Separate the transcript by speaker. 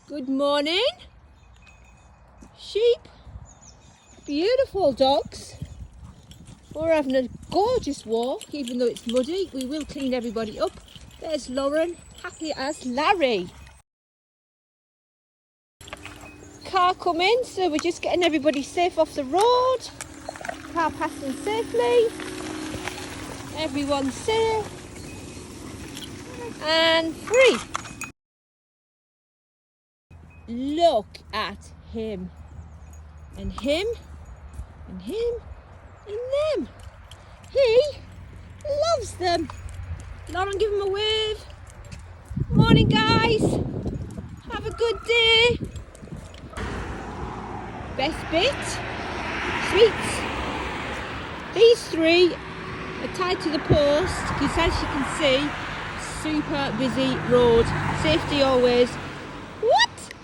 Speaker 1: Good morning. Sheep. Beautiful dogs. We're having a gorgeous walk, even though it's muddy. We will clean everybody up. There's Lauren, happy as Larry. Car coming, so we're just getting everybody safe off the road. Car passing safely. Everyone's safe and free. Look at him and him and him and them. He loves them. Lauren, give him a wave. Morning, guys. Have a good day. Best bit, sweets. These three are tied to the post because, as you can see, super busy road. Safety always.